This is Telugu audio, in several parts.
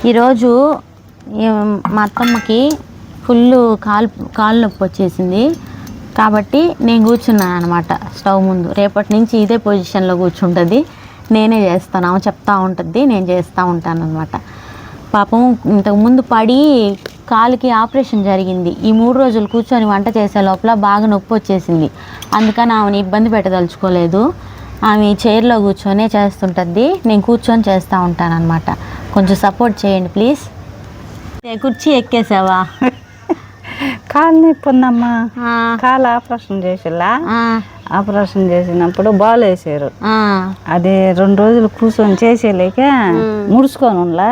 ఈరోజు మా అత్తమ్మకి ఫుల్ కాలు నొప్పి వచ్చేసింది కాబట్టి నేను కూర్చున్నాను అనమాట స్టవ్ ముందు. రేపటి నుంచి ఇదే పొజిషన్లో కూర్చుంటుంది, నేనే చేస్తాను. ఆమె చెప్తా ఉంటుంది, నేను చేస్తూ ఉంటాను అనమాట. పాపం ఇంతకుముందు పడి కాలుకి ఆపరేషన్ జరిగింది. ఈ 3 రోజులు కూర్చొని వంట చేసే లోపల బాగా నొప్పి వచ్చేసింది. అందుకని ఆమెను ఇబ్బంది పెట్టదలుచుకోలేదు. ఆమె చైర్లో కూర్చొనే చేస్తుంటుంది, నేను కూర్చొని చేస్తూ ఉంటాను అనమాట. కొంచెం సపోర్ట్ చేయండి ప్లీజ్. కుర్చీ ఎక్కేసావా? కాలు నొప్పి ఉందమ్మా. కాలు ఆపరేషన్ చేసేలా, ఆపరేషన్ చేసినప్పుడు బాల్ వేసారు. అది 2 రోజులు కూర్చొని చేసేలేక ముడుచుకొని ఉండలా,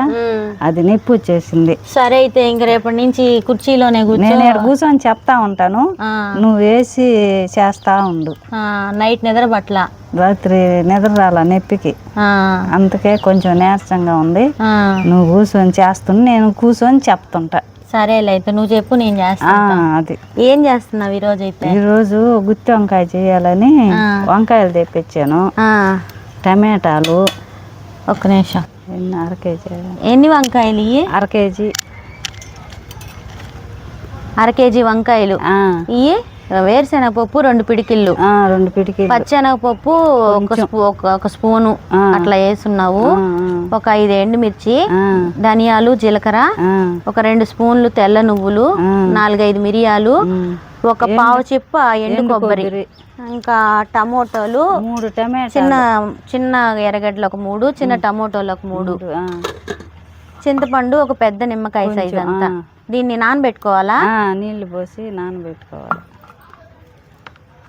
అది నొప్పి వచ్చేసింది. సరే అయితే ఇంక రేపటి నుంచి కుర్చీలోనే నేను కూర్చొని చెప్తా ఉంటాను, నువ్వు వేసి చేస్తా ఉండు. నైట్ నిద్ర పట్ల, రాత్రి నిద్ర రాల నొప్పికి, అందుకే కొంచెం నీరసంగా ఉంది. నువ్వు కూర్చొని చేస్తున్నా, నేను కూర్చొని చెప్తుంటా. సరేలే అయితే నువ్వు చెప్పు, నేను చేస్తాను. అది ఏం చేస్తున్నావు ఈరోజు? అయితే ఈరోజు గుత్తి వంకాయ చేయాలని వంకాయలు తెప్పించాను, టమాటాలు. ఒక్క నిమిషం. అర కేజీ. ఎన్ని వంకాయలు ఇవి? అర కేజీ. అర కేజీ వంకాయలు ఇవి. వేరుశెనగపప్పు 2 పిడికిళ్ళు, 2 పిడికిళ్ళు. పచ్చెనగపప్పు ఒక స్పూను అట్లా వేసున్నావు. ఒక 5 ఎండుమిర్చి, ధనియాలు, జీలకర్ర, ఒక 2 స్పూన్లు తెల్ల నువ్వులు, 4-5 మిరియాలు, ఒక పావు చిప్ప ఎండు కొబ్బరి, ఇంకా టమోటాలు 3 టమాటా, చిన్న ఎర్రగడ్డలు ఒక 3, చిన్న టమోటాలు ఒక 3, చింతపండు ఒక పెద్ద నిమ్మకాయ సైజ్ అంతా. దీన్ని నానబెట్టుకోవాలా? నీళ్లు పోసి నానబెట్టుకోవాలి.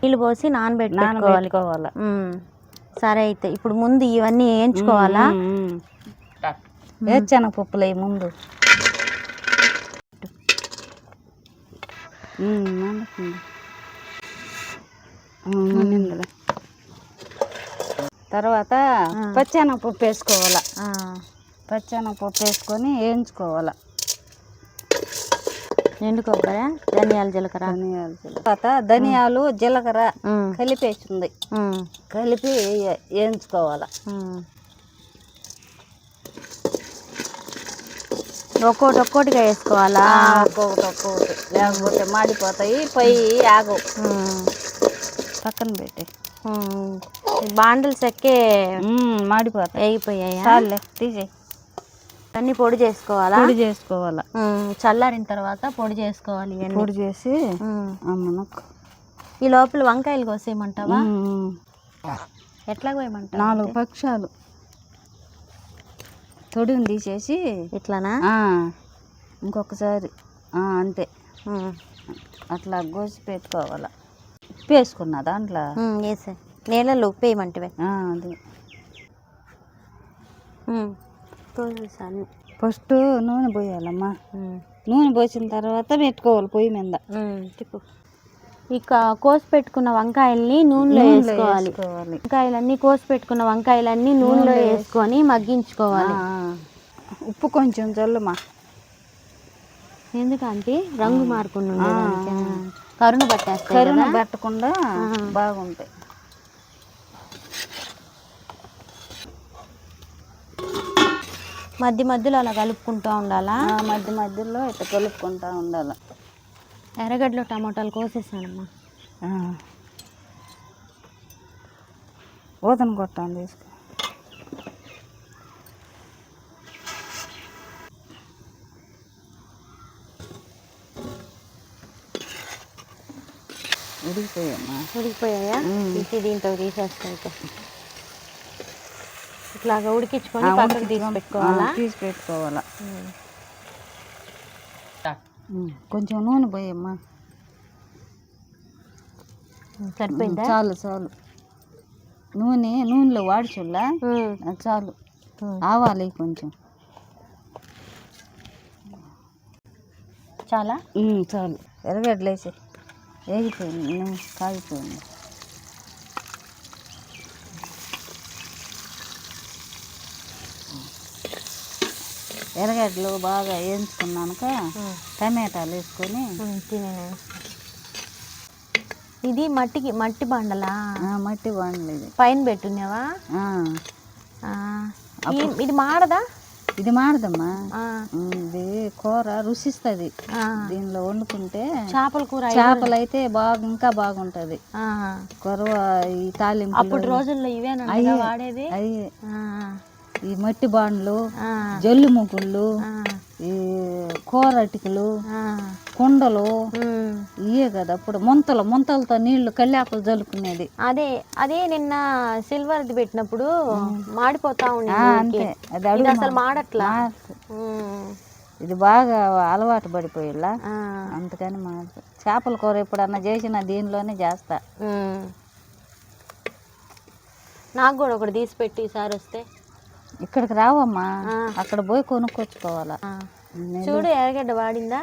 నీళ్ళు పోసి నానబెట్టుకోవాలి. సరే అయితే ఇప్పుడు ముందు ఇవన్నీ వేయించుకోవాలా? వేరుశెనగపప్పులు ముందు. తర్వాత పచ్చెనగపప్పు వేసుకోవాలా. పచ్చెనగపప్పు వేసుకొని వేయించుకోవాలా. ఎండు కొబ్బరి, ధనియాలు, జీలకర్ర. తర్వాత ధనియాలు, జీలకర్ర కలిపేసింది, కలిపి వేయించుకోవాలి. ఒక్కొక్కటిగా వేసుకోవాలా? ఒక్కొక్కటి, లేకపోతే మాడిపోతాయి, పొయ్యి ఆగవు. పక్కన పెట్టి బాండలు సెక్కే మాడిపోతాయి. వేగిపోయాయా? చాలే, తీసేయి. అన్ని పొడి చేసుకోవాలా? పొడి చేసుకోవాలా. చల్లారిన తర్వాత పొడి చేసుకోవాలి. పొడి చేసి ఈ లోపల వంకాయలు కోసేయమంటావా? ఎట్లా కోయమంటావు? 4 పక్షాలు తొడిని తీసేసి ఇట్లానా, ఇంకొకసారి అంతే అట్లా కోసి పెట్టుకోవాలా. ఉప్పు వేసుకున్నా దాంట్లో వేసా. నీళ్ళలో ఉప్పు వేయమంటే అది ఫస్ట్ నూనె పోయాలమ్మా. నూనె పోసిన తర్వాత పెట్టుకోవాలి పొయ్యి మీద. ఇక కోసి పెట్టుకున్న వంకాయల్ని నూనెలో వేసుకోవాలి. వంకాయలన్నీ కోసి పెట్టుకున్న వంకాయలన్నీ నూనెలో వేసుకొని మగ్గించుకోవాలి. ఉప్పు కొంచెం చల్లమా, ఎందుకంటే రంగు మారకుండా కరుణ పట్టేస్తాయి. కరుణ పట్టకుండా బాగుంటాయి. మధ్య మధ్యలో అలా కలుపుకుంటూ ఉండాలా? మధ్య మధ్యలో ఇట్లా కలుపుకుంటూ ఉండాలి. ఎర్రగడ్డలో టమాటాలు కోసేసానమ్మా. ఊతన కొట్టాను తీసుకో. ఉడికిపోయామ్మా. ఉడికిపోయాయా? దీంతో తీసేస్తాయి. ఇట్లాగా ఉడికించుకొని పక్కకు తీసి పెట్టుకోవాలా? తీసి పెట్టుకోవాలా. కొంచెం నూనె పోయమ్మా. సరిపోయిందా? చాలు చాలు. నూనెలో వాడిచుల్లా చాలు. ఆవాలి కొంచెం. చాలా చాలు. ఎర్రగడ్డలు వేసి వేగిపోయింది, కాగిపోయింది. ఎర్రగడ్డలు బాగా వేయించుకున్నాక టమాటాలు వేసుకొని ఇది మట్టి బండలా? మట్టి బండలు. ఇది పైన పెట్టున్నావా? ఇది మాడదా? ఇది మాడదమ్మా, ఆ, ఇది కూర రుచిస్తుంది. ఆ. దీనిలో వండుకుంటే చేపల కూర చేపలు అయితే ఇంకా బాగుంటది. ఆ. కొరవ ఈ తాలింపు అప్పుడు రోజుల్లో ఇవేనా వాడేది? అవి ఆ, ఈ మట్టి బాండ్లు, ఆ, జల్లు ముగ్గుళ్ళు, ఆ, ఈ కూరటికలు, ఆ. కుండలు ఉమ్. ఇవే కదా. అప్పుడు ముంతలతో నీళ్లు కల్లాపలు జల్లుకునేది. అదే నిన్న సిల్వర్ది పెట్టినప్పుడు మాడిపోతా ఉంది. అంతే, అది ఇది అసలు మాడట్లా. ఇది బాగా అలవాటు పడిపోయిలా, అందుకని చేపల కూర ఎప్పుడన్నా చేసిన దీనిలోనే చేస్తా. నాకు కూడా ఒకటి తీసి పెట్టి ఈసారి వస్తే. ఇక్కడికి రావమ్మా, అక్కడ పోయి కొనుక్కొచ్చుకోవాలా. చూడు ఎర్రగడ్డ వాడిందా.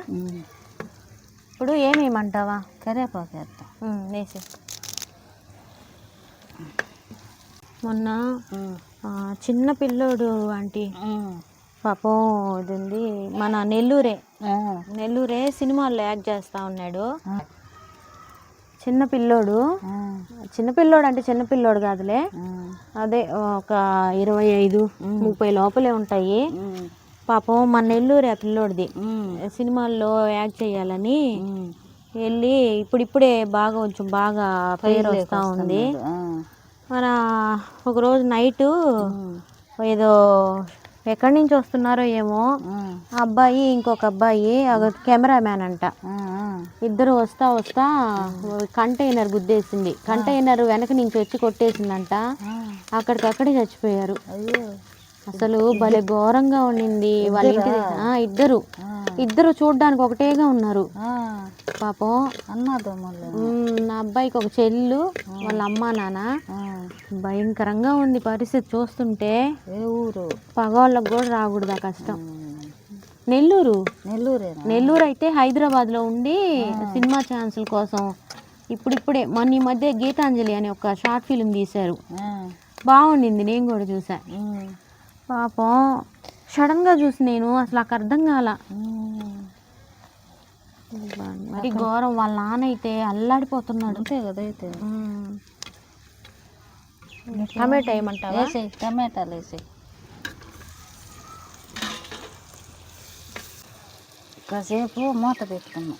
ఇప్పుడు ఏమేమంటావా? కరివేపాకు వేస్తా. వేసి మొన్న చిన్న పిల్లోడు ఆంటీ పాపం ఇది ఉంది, మన నెల్లూరే సినిమాల్లో యాక్ట్ చేస్తా ఉన్నాడు. చిన్నపిల్లోడు అంటే చిన్నపిల్లోడు కాదులే, అదే ఒక 25-30 లోపలే ఉంటాయి. పాపం మన నెల్లూరే ఆ పిల్లోడిది. సినిమాల్లో యాక్ట్ చేయాలని వెళ్ళి ఇప్పుడిప్పుడే కొంచెం బాగా పేరు వస్తూ ఉంది. మన ఒకరోజు నైటు ఏదో ఎక్కడి నుంచి వస్తున్నారో ఏమో ఆ అబ్బాయి ఇంకొక అబ్బాయి కెమెరామ్యాన్ అంట, ఇద్దరు వస్తా కంటైనర్ గుద్దేసింది. కంటైనర్ వెనక నుంచి వచ్చి కొట్టేసిందంట, అక్కడికక్కడే చచ్చిపోయారు. అసలు భలే ఘోరంగా ఉండింది. వాళ్ళ ఇంటి ఇద్దరు చూడ్డానికి ఒకటేగా ఉన్నారు పాపం. నా అబ్బాయికి ఒక చెల్లు, వాళ్ళ అమ్మ నాన్న. భయంకరంగా ఉంది పరిస్థితి చూస్తుంటే. పగవాళ్ళకు కూడా రాకూడదు ఆ కష్టం. నెల్లూరు అయితే హైదరాబాద్లో ఉండి సినిమా ఛాన్సుల కోసం ఇప్పుడిప్పుడే మొన్న ఈ మధ్య గీతాంజలి అని ఒక షార్ట్ ఫిల్మ్ తీశారు, బాగుండింది, నేను కూడా చూసా. పాపం సడన్గా చూసి నేను అసలు నాకు అర్థం కాల. మరి ఘోరం. వాళ్ళ నాన్న అయితే అల్లాడిపోతున్నాడు. అంతే కదా. అయితే టమాటా ఏమంటావా? టమాటాలు వేసి కాసేపు మూత పెట్టుకున్నాం.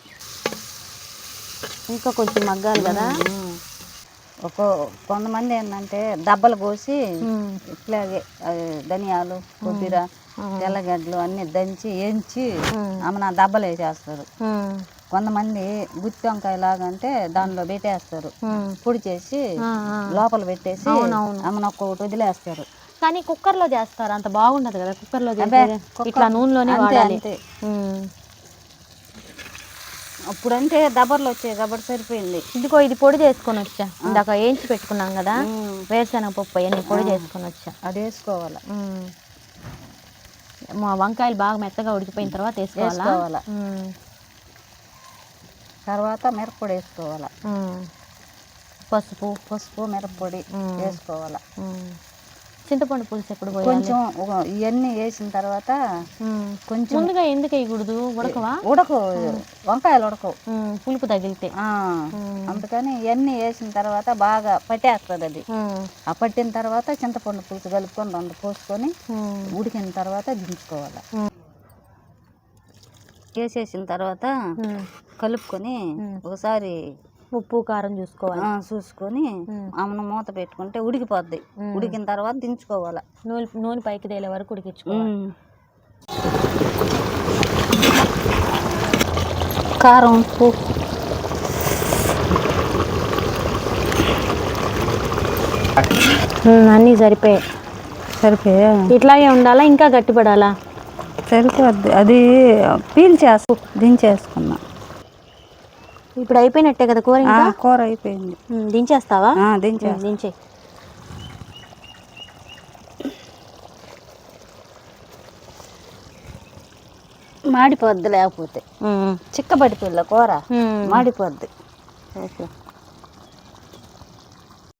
ఇంకా కొంచెం మగ్గాలి కదా. కొంతమంది ఏంటంటే దబ్బలు పోసి ఇట్లాగే ధనియాలు, కొబ్బరి, తెల్లగడ్డలు అన్నీ దంచి ఎంచి ఆమె దబ్బలు వేసేస్తారు. కొంతమంది గుత్తి వంకాయ లాగా అంటే దానిలో పెట్టేస్తారు, పొడి చేసి లోపల పెట్టేసి ఆమెను ఒక్కొక్కటి వదిలేస్తారు. కానీ కుక్కర్లో చేస్తారు, అంత బాగుండదు కదా. కుక్కర్లో ఇట్లా నూనెలోనే వాడాలి. అప్పుడంటే దబ్బర్లు వచ్చాయి కాబట్టి సరిపోయింది. ఇదిగో ఇది పొడి చేసుకొని వచ్చా, ఇందాక వేయించి పెట్టుకున్నాం కదా వేరుశనగ పప్పు, అవన్నీ పొడి చేసుకొని వచ్చా. అది వేసుకోవాలి. మా వంకాయలు బాగా మెత్తగా ఉడికిపోయిన తర్వాత వేసుకోవాలా. తర్వాత మిరప్పొడి వేసుకోవాలి. పసుపు మిరప్పొడి వేసుకోవాలి. చింతపండు పులుసు ఎప్పుడు కొంచెం ఇవన్నీ వేసిన తర్వాత కొంచెం ముందుగా ఎందుకు వేయకూడదు? ఉడకవు వంకాయలు, ఉడకవు పులుపు తగిలితే. అందుకని ఇవన్నీ వేసిన తర్వాత బాగా పట్టేస్తుంది అది. ఆ పట్టిన తర్వాత చింతపండు పులుసు కలుపుకొని 2 పోసుకొని ఉడికిన తర్వాత దించుకోవాలి. వేసేసిన తర్వాత కలుపుకొని ఒకసారి ఉప్పు కారం చూసుకొని ఆమెను మూత పెట్టుకుంటే ఉడికిపోద్ది. ఉడికిన తర్వాత దించుకోవాలి. నూనె పైకి తేలే వరకు ఉడికించుకోవాలి. కారం, ఉప్పు అన్నీ సరిపోయాయి. ఇట్లాగే ఉండాలా, ఇంకా గట్టిపడాలా? సరిపోద్ది. అది దించేసుకున్నా. ఇప్పుడు అయిపోయినట్టే కదా కూర? కూర అయిపోయింది. దించేస్తావా? దించే. మాడిపోద్ది, లేకపోతే చిక్కబడిపోయిల్ల కూర మాడిపోద్ది.